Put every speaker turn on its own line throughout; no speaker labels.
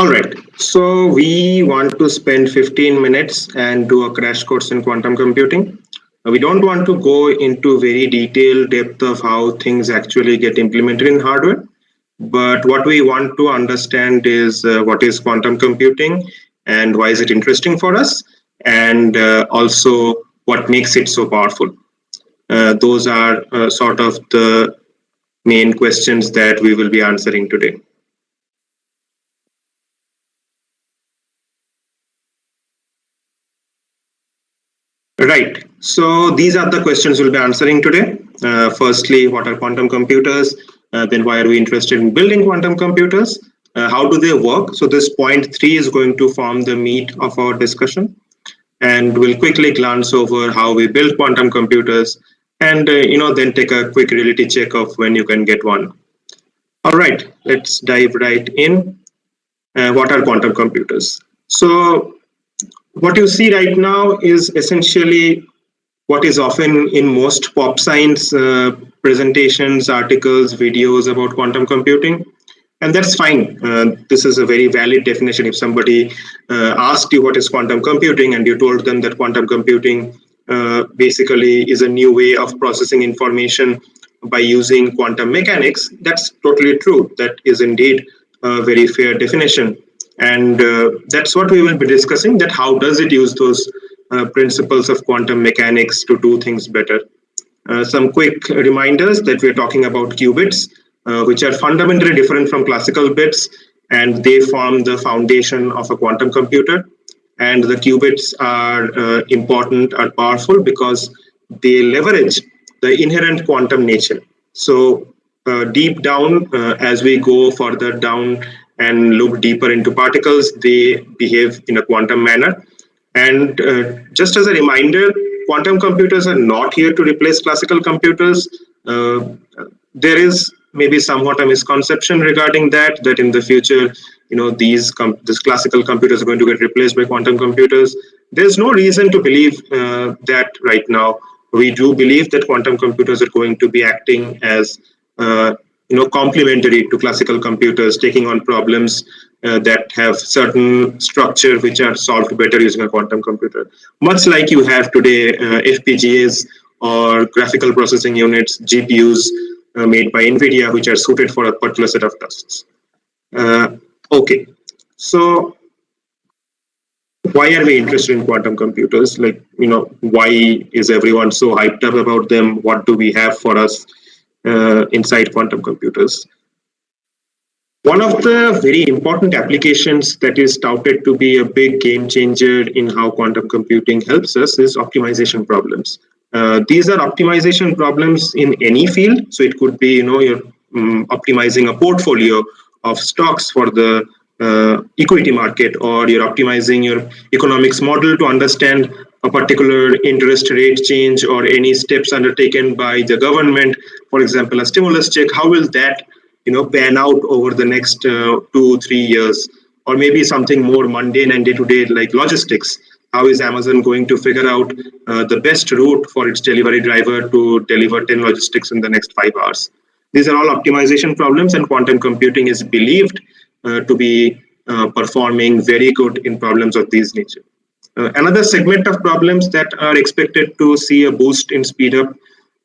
All right. So we want to spend 15 minutes and do a crash course in quantum computing. We don't want to go into very detailed depth of how things actually get implemented in hardware. But what we want to understand is what is quantum computing and why is it interesting for us, and also what makes it so powerful. Those are sort of the main questions that we will be answering today. Right. So these are the questions we'll be answering today. Firstly, what are quantum computers? Then why are we interested in building quantum computers? How do they work? So this point 3 is going to form the meat of our discussion. And we'll quickly glance over how we build quantum computers and then take a quick reality check of when you can get one. All right, let's dive right in. What are quantum computers? So what you see right now is essentially what is often in most pop science presentations, articles, videos about quantum computing. And that's fine. This is a very valid definition. If somebody asked you what is quantum computing and you told them that quantum computing basically is a new way of processing information by using quantum mechanics, that's totally true. That is indeed a very fair definition. And that's what we will be discussing, that how does it use those principles of quantum mechanics to do things better. Some quick reminders that we're talking about qubits, which are fundamentally different from classical bits, and they form the foundation of a quantum computer. And the qubits are important, are powerful because they leverage the inherent quantum nature. So deep down, as we go further down and look deeper into particles, they behave in a quantum manner. And just as a reminder, quantum computers are not here to replace classical computers. There is maybe somewhat a misconception regarding that in the future, these classical computers are going to get replaced by quantum computers. There's no reason to believe that right now. We do believe that quantum computers are going to be acting as complementary to classical computers, taking on problems that have certain structure which are solved better using a quantum computer. Much like you have today FPGAs or graphical processing units, GPUs made by NVIDIA, which are suited for a particular set of tasks. Okay, so why are we interested in quantum computers? Why is everyone so hyped up about them? What do we have for us inside quantum computers? One of the very important applications that is touted to be a big game changer in how quantum computing helps us is optimization problems. These are optimization problems in any field. So it could be, you're optimizing a portfolio of stocks for the equity market, or you're optimizing your economics model to understand a particular interest rate change or any steps undertaken by the government, for example, a stimulus check. How will that pan out over the next 2-3 years? Or maybe something more mundane and day-to-day like logistics. How is Amazon going to figure out the best route for its delivery driver to deliver 10 logistics in the next 5 hours? These are all optimization problems, and quantum computing is believed to be performing very good in problems of this nature. Another segment of problems that are expected to see a boost in speed up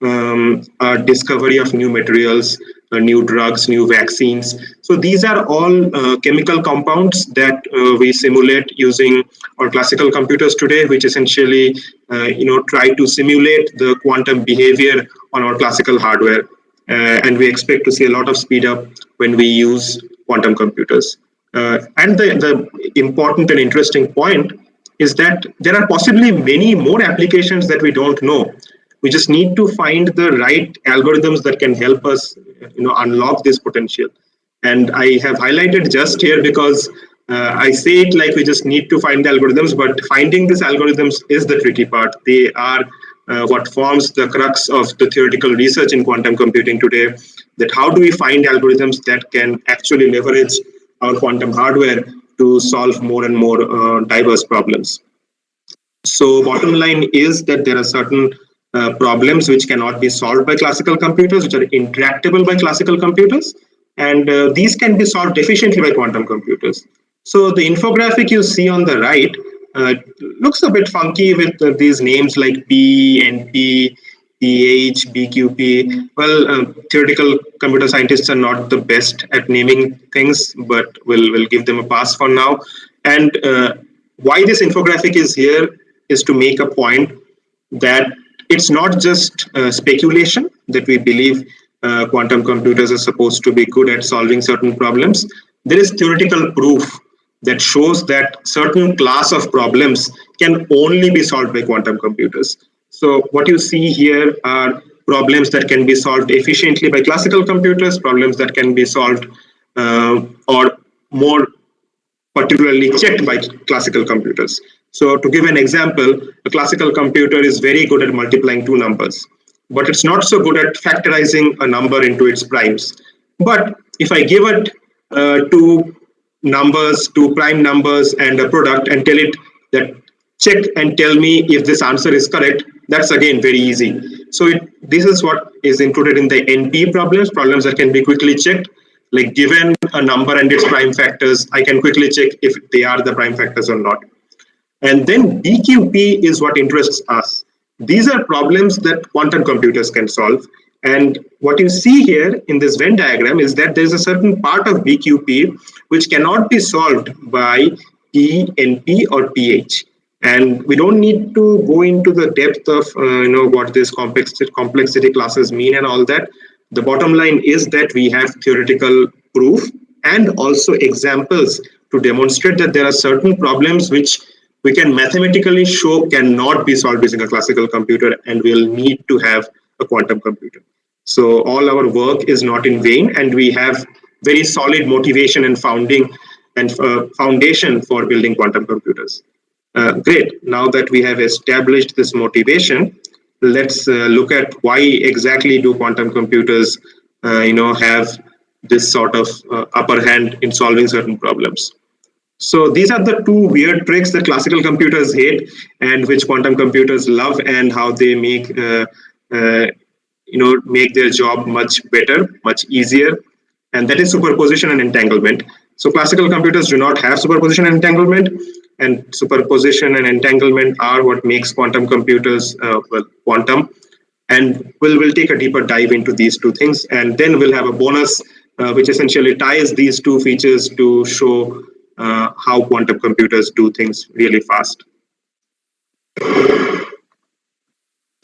are discovery of new materials, new drugs, new vaccines. So these are all chemical compounds that we simulate using our classical computers today, which essentially try to simulate the quantum behavior on our classical hardware. And we expect to see a lot of speed up when we use quantum computers. And the important and interesting point is that there are possibly many more applications that we don't know. We just need to find the right algorithms that can help us, unlock this potential. And I have highlighted just here because I say it like we just need to find the algorithms, but finding these algorithms is the tricky part. They are what forms the crux of the theoretical research in quantum computing today. That how do we find algorithms that can actually leverage our quantum hardware to solve more and more diverse problems. So bottom line is that there are certain problems which cannot be solved by classical computers, which are intractable by classical computers, and these can be solved efficiently by quantum computers. So the infographic you see on the right looks a bit funky with these names like P, NP, PH, BQP. Well, theoretical computer scientists are not the best at naming things, but we'll give them a pass for now. And why this infographic is here is to make a point that it's not just speculation that we believe quantum computers are supposed to be good at solving certain problems. There is theoretical proof that shows that certain class of problems can only be solved by quantum computers. So what you see here are problems that can be solved efficiently by classical computers, problems that can be solved or more particularly checked by classical computers. So to give an example, a classical computer is very good at multiplying two numbers, but it's not so good at factorizing a number into its primes. But if I give it two numbers, two prime numbers and a product and tell it that check and tell me if this answer is correct, that's again very easy. So this is what is included in the NP problems that can be quickly checked. Like given a number and its prime factors, I can quickly check if they are the prime factors or not. And then BQP is what interests us. These are problems that quantum computers can solve. And what you see here in this Venn diagram is that there's a certain part of BQP which cannot be solved by P, NP, or PH. And we don't need to go into the depth of what these complexity classes mean and all that. The bottom line is that we have theoretical proof and also examples to demonstrate that there are certain problems which we can mathematically show cannot be solved using a classical computer, and we'll need to have a quantum computer. So all our work is not in vain, and we have very solid motivation and foundation for building quantum computers. Great. Now that we have established this motivation, let's look at why exactly do quantum computers, have this sort of upper hand in solving certain problems. So these are the two weird tricks that classical computers hate and which quantum computers love, and how they make make their job much better, much easier, and that is superposition and entanglement. So classical computers do not have superposition and entanglement, and superposition and entanglement are what makes quantum computers quantum. And we'll take a deeper dive into these two things, and then we'll have a bonus which essentially ties these two features to show how quantum computers do things really fast.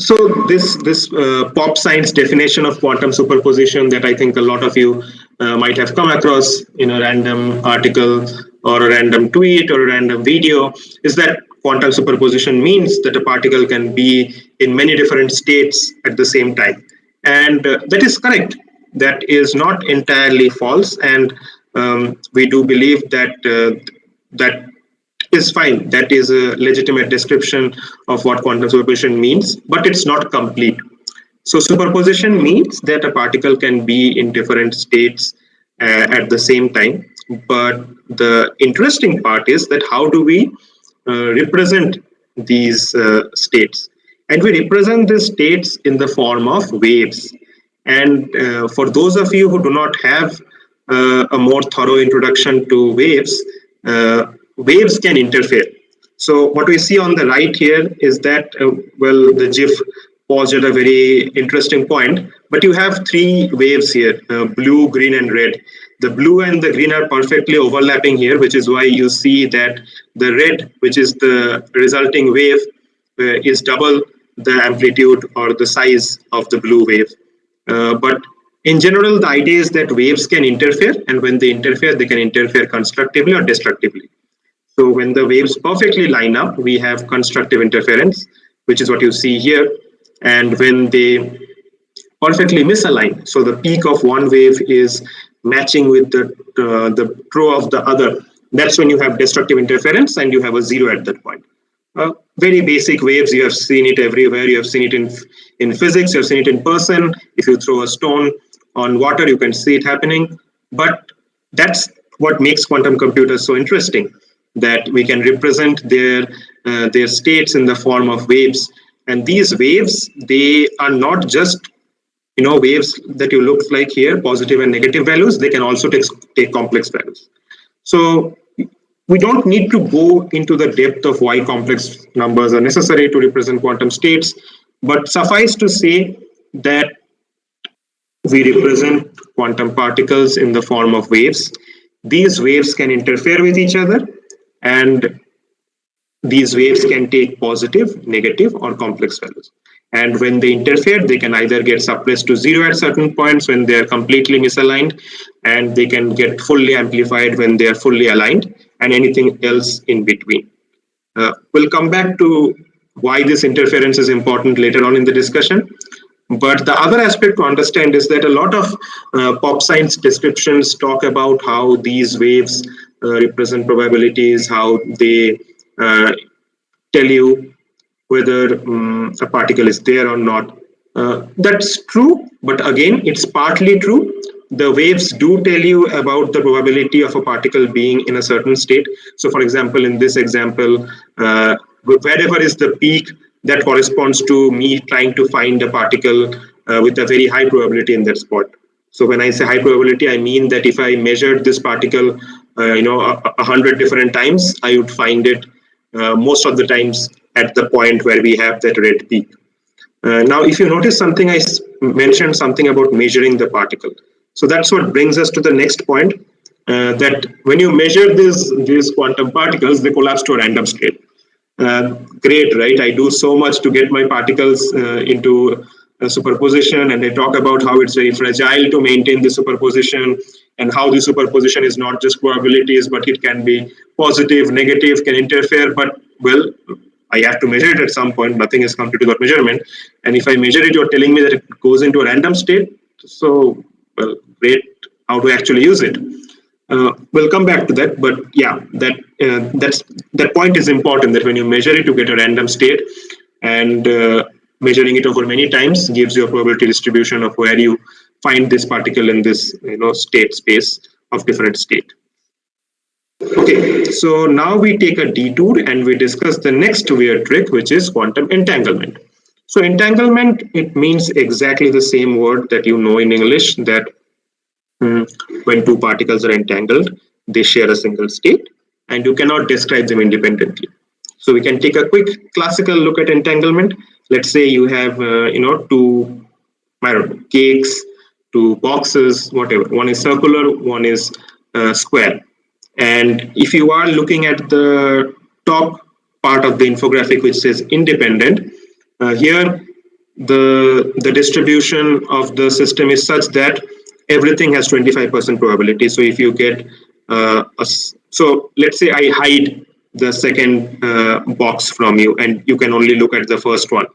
So this pop science definition of quantum superposition that I think a lot of you might have come across in a random article or a random tweet or a random video is that quantum superposition means that a particle can be in many different states at the same time. And that is correct. That is not entirely false. And we do believe that that is fine. That is a legitimate description of what quantum superposition means, but it's not complete. So superposition means that a particle can be in different states at the same time. But the interesting part is that how do we represent these states? And we represent these states in the form of waves. And for those of you who do not have a more thorough introduction to waves, waves can interfere. So what we see on the right here is that, the GIF paused at a very interesting point, but you have three waves here, blue, green, and red. The blue and the green are perfectly overlapping here, which is why you see that the red, which is the resulting wave, is double the amplitude or the size of the blue wave. But in general, the idea is that waves can interfere, and when they can interfere constructively or destructively. So when the waves perfectly line up, we have constructive interference, which is what you see here. And when they perfectly misalign, so the peak of one wave is matching with the pro of the other, that's when you have destructive interference and you have a zero at that point. Very basic waves, you have seen it everywhere. You have seen it in physics, you have seen it in person. If you throw a stone on water, you can see it happening. But that's what makes quantum computers so interesting, that we can represent their states in the form of waves. And these waves, they are not just waves that you look like here, positive and negative values. They can also take complex values. So We don't need to go into the depth of why complex numbers are necessary to represent quantum states, but suffice to say that we represent quantum particles in the form of waves. These waves can interfere with each other, and these waves can take positive, negative, or complex values. And when they interfere, they can either get suppressed to zero at certain points when they are completely misaligned, and they can get fully amplified when they are fully aligned, and anything else in between. We'll come back to why this interference is important later on in the discussion. But the other aspect to understand is that a lot of pop science descriptions talk about how these waves represent probabilities, how they uh, tell you whether a particle is there or not. That's true, but again, it's partly true. The waves do tell you about the probability of a particle being in a certain state. So, for example, in this example, wherever is the peak, that corresponds to me trying to find a particle with a very high probability in that spot. So when I say high probability, I mean that if I measured this particle, 100 different times, I would find it most of the times at the point where we have that red peak. Now, if you notice something, I mentioned something about measuring the particle. So that's what brings us to the next point, that when you measure these quantum particles, they collapse to a random state. Great, right? I do so much to get my particles into a superposition, and they talk about how it's very fragile to maintain the superposition, and how the superposition is not just probabilities, but it can be positive, negative, can interfere. But well, I have to measure it at some point. Nothing has come to do that measurement, and if I measure it, you're telling me that it goes into a random state. So, well, great. How to actually use it? We'll come back to that, but yeah, that point is important. That when you measure it, you get a random state, and measuring it over many times gives you a probability distribution of where you find this particle in this state space of different state. Okay, so now we take a detour and we discuss the next weird trick, which is quantum entanglement. So entanglement, it means exactly the same word that you know in English, that when two particles are entangled, they share a single state, and you cannot describe them independently. So we can take a quick classical look at entanglement. Let's say you have, two, I don't know, cakes, two boxes, whatever. One is circular, one is square. And if you are looking at the top part of the infographic, which says independent, here the distribution of the system is such that everything has 25% probability. So if you get so let's say I hide the second box from you, and you can only look at the first one.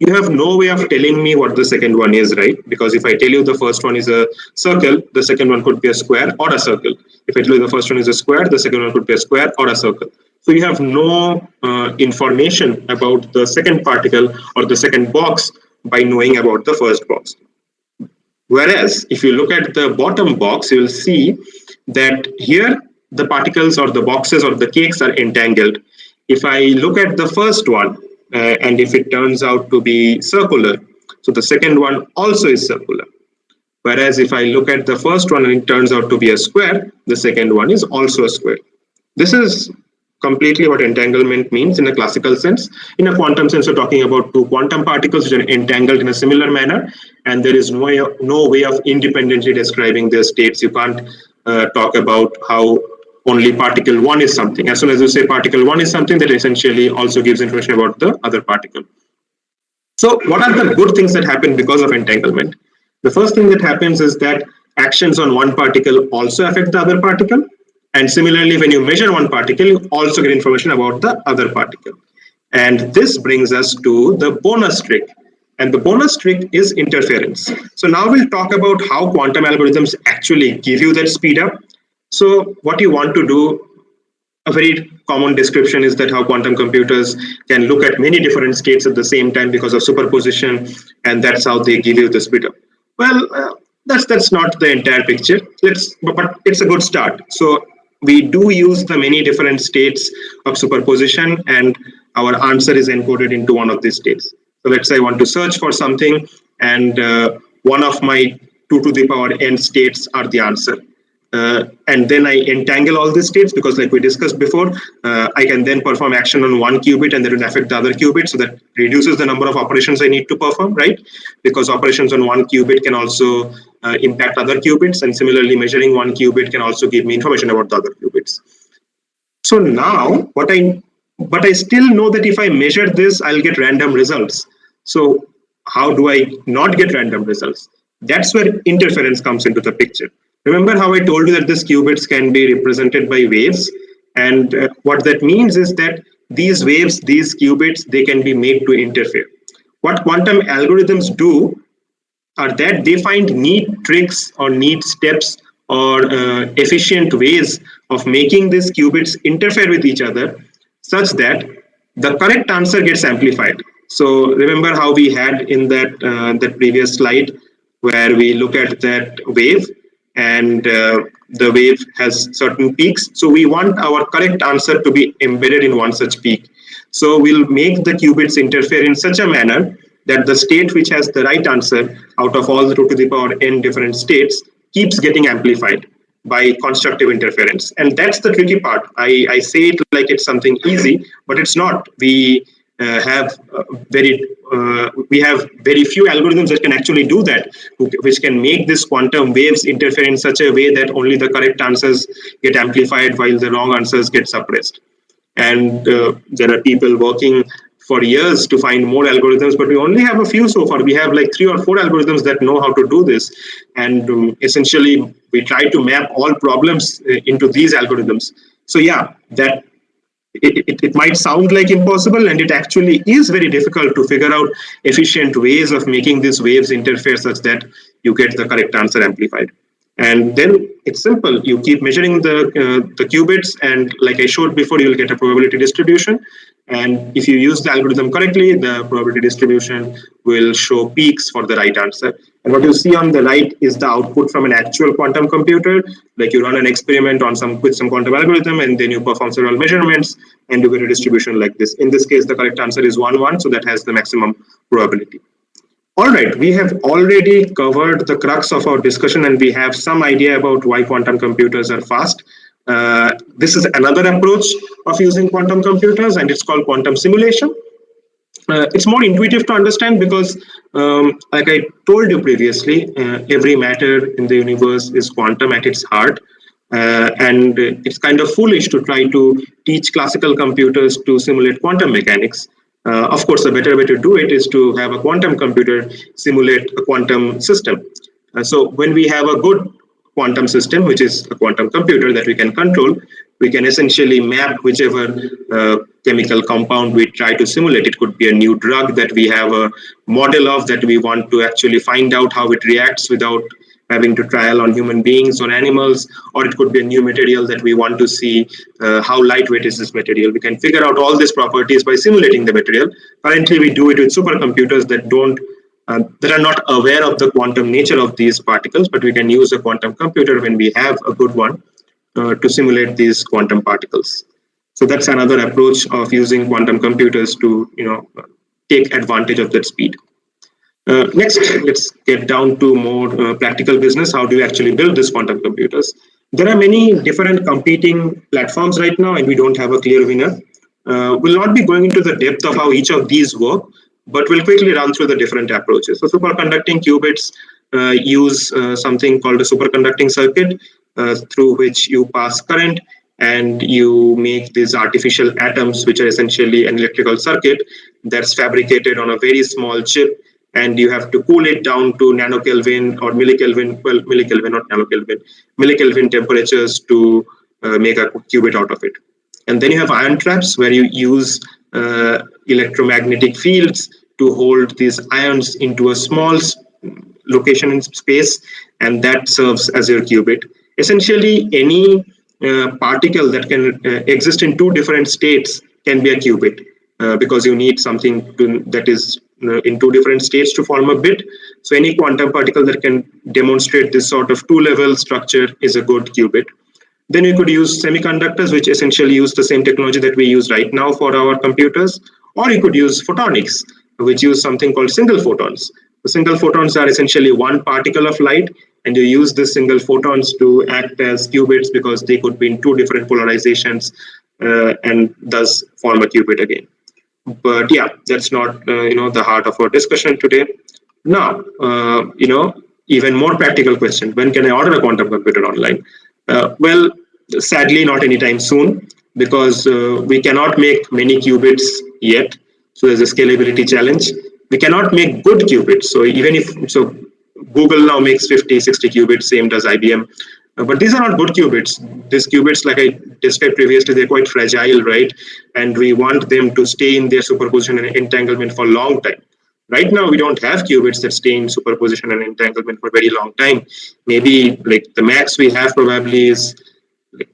You have no way of telling me what the second one is, right? Because if I tell you the first one is a circle, the second one could be a square or a circle. If I tell you the first one is a square, the second one could be a square or a circle. So you have no information about the second particle or the second box by knowing about the first box. Whereas if you look at the bottom box, you will see that here the particles or the boxes or the cakes are entangled. If I look at the first one, and if it turns out to be circular, so the second one also is circular. Whereas if I look at the first one and it turns out to be a square, the second one is also a square. This is completely what entanglement means in a classical sense. In a quantum sense, we're talking about two quantum particles which are entangled in a similar manner, and there is no way of independently describing their states. You can't talk about how only particle one is something. As soon as you say particle one is something, that essentially also gives information about the other particle. So what are the good things that happen because of entanglement? The first thing that happens is that actions on one particle also affect the other particle. And similarly, when you measure one particle, you also get information about the other particle. And this brings us to the bonus trick. And the bonus trick is interference. So now we'll talk about how quantum algorithms actually give you that speed up. So what you want to do, a very common description is that how quantum computers can look at many different states at the same time because of superposition, and that's how they give you the speed up. Well, that's not the entire picture. But it's a good start. So we do use the many different states of superposition, and our answer is encoded into one of these states. So let's say I want to search for something, and one of my 2 to the power n states are the answer. and then I entangle all these states, because like we discussed before, I can then perform action on one qubit and that will affect the other qubit, so that reduces the number of operations I need to perform, right? Because operations on one qubit can also impact other qubits, and similarly measuring one qubit can also give me information about the other qubits. So now but I still know that if I measure this, I'll get random results. So how do I not get random results? That's where interference comes into the picture. Remember how I told you that these qubits can be represented by waves? And what that means is that these waves, these qubits, they can be made to interfere. What quantum algorithms do are that they find neat tricks or neat steps or efficient ways of making these qubits interfere with each other, such that the correct answer gets amplified. So remember how we had in that previous slide, where we look at that wave, and the wave has certain peaks. So we want our correct answer to be embedded in one such peak. So we'll make the qubits interfere in such a manner that the state which has the right answer out of all the 2 to the power n different states keeps getting amplified by constructive interference. And that's the tricky part. I say it like it's something easy, but it's not. We have very few algorithms that can actually do that, which can make these quantum waves interfere in such a way that only the correct answers get amplified while the wrong answers get suppressed. And there are people working for years to find more algorithms, but we only have a few so far. We have like 3 or 4 algorithms that know how to do this. And essentially, we try to map all problems into these algorithms. So yeah, that it might sound like impossible, and it actually is very difficult to figure out efficient ways of making these waves interfere such that you get the correct answer amplified. And then it's simple. You keep measuring the qubits, and like I showed before, you'll get a probability distribution. And if you use the algorithm correctly, the probability distribution will show peaks for the right answer. And what you see on the right is the output from an actual quantum computer. Like you run an experiment on with some quantum algorithm, and then you perform several measurements, and you get a distribution like this. In this case, the correct answer is 1-1, so that has the maximum probability. All right, we have already covered the crux of our discussion, and we have some idea about why quantum computers are fast. This is another approach of using quantum computers, and it's called quantum simulation. It's more intuitive to understand because, like I told you previously, every matter in the universe is quantum at its heart. And it's kind of foolish to try to teach classical computers to simulate quantum mechanics. Of course, a better way to do it is to have a quantum computer simulate a quantum system. So when we have a good quantum system, which is a quantum computer that we can control, we can essentially map whichever chemical compound we try to simulate. It could be a new drug that we have a model of that we want to actually find out how it reacts without having to trial on human beings or animals, or it could be a new material that we want to see how lightweight is this material. We can figure out all these properties by simulating the material. Currently, we do it with supercomputers that are not aware of the quantum nature of these particles, but we can use a quantum computer when we have a good one to simulate these quantum particles. So that's another approach of using quantum computers to take advantage of that speed. Next, let's get down to more practical business. How do you actually build these quantum computers? There are many different competing platforms right now, and we don't have a clear winner. We'll not be going into the depth of how each of these work, but we'll quickly run through the different approaches. So superconducting qubits use something called a superconducting circuit through which you pass current and you make these artificial atoms, which are essentially an electrical circuit that's fabricated on a very small chip, and you have to cool it down to nanokelvin or millikelvin, well, millikelvin, not nanokelvin, millikelvin temperatures to make a qubit out of it. And then you have ion traps, where you use electromagnetic fields to hold these ions into a small location in space, and that serves as your qubit. Essentially, any particle that can exist in 2 different states can be a qubit, because you need something that is in 2 different states to form a bit. So any quantum particle that can demonstrate this sort of 2-level structure is a good qubit. Then you could use semiconductors, which essentially use the same technology that we use right now for our computers, or you could use photonics, which use something called single photons. The single photons are essentially one particle of light, and you use the single photons to act as qubits because they could be in two different polarizations and thus form a qubit again. But yeah, that's not the heart of our discussion today. Now, even more practical question: when can I order a quantum computer online? Well, sadly, not anytime soon, because we cannot make many qubits yet. So there's a scalability challenge. We cannot make good qubits. So even if Google now makes 50, 60 qubits, same does IBM. But these are not good qubits. These qubits, like I described previously, they're quite fragile, right? And we want them to stay in their superposition and entanglement for a long time. Right now, we don't have qubits that stay in superposition and entanglement for a very long time. Maybe like the max we have probably is like,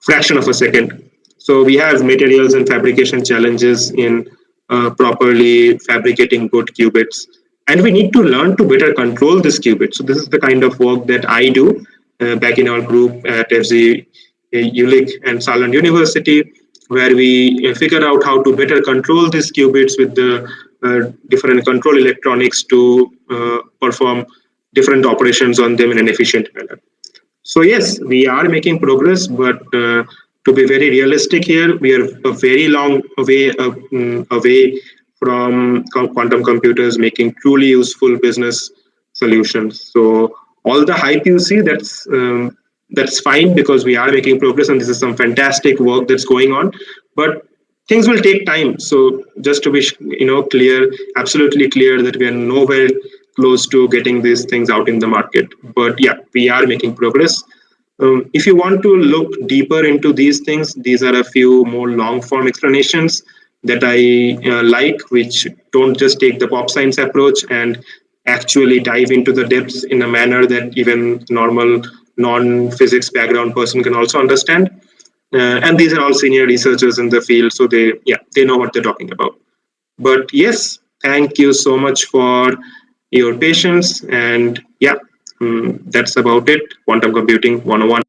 fraction of a second. So we have materials and fabrication challenges in properly fabricating good qubits. And we need to learn to better control this qubit. So this is the kind of work that I do back in our group at FZ ULIC and Saarland University, where we figure out how to better control these qubits with the different control electronics to perform different operations on them in an efficient manner. So yes, we are making progress, but to be very realistic here, we are a very long away from quantum computers making truly useful business solutions. So all the hype you see, that's fine because we are making progress, and this is some fantastic work that's going on. But things will take time. So just to be clear, absolutely clear that we are nowhere close to getting these things out in the market. But yeah, we are making progress. If you want to look deeper into these things, these are a few more long form explanations that I like, which don't just take the pop science approach and actually dive into the depths in a manner that even normal non-physics background person can also understand. And these are all senior researchers in the field, so they know what they're talking about. But yes, thank you so much for your patience, and yeah, that's about it. Quantum Computing 101.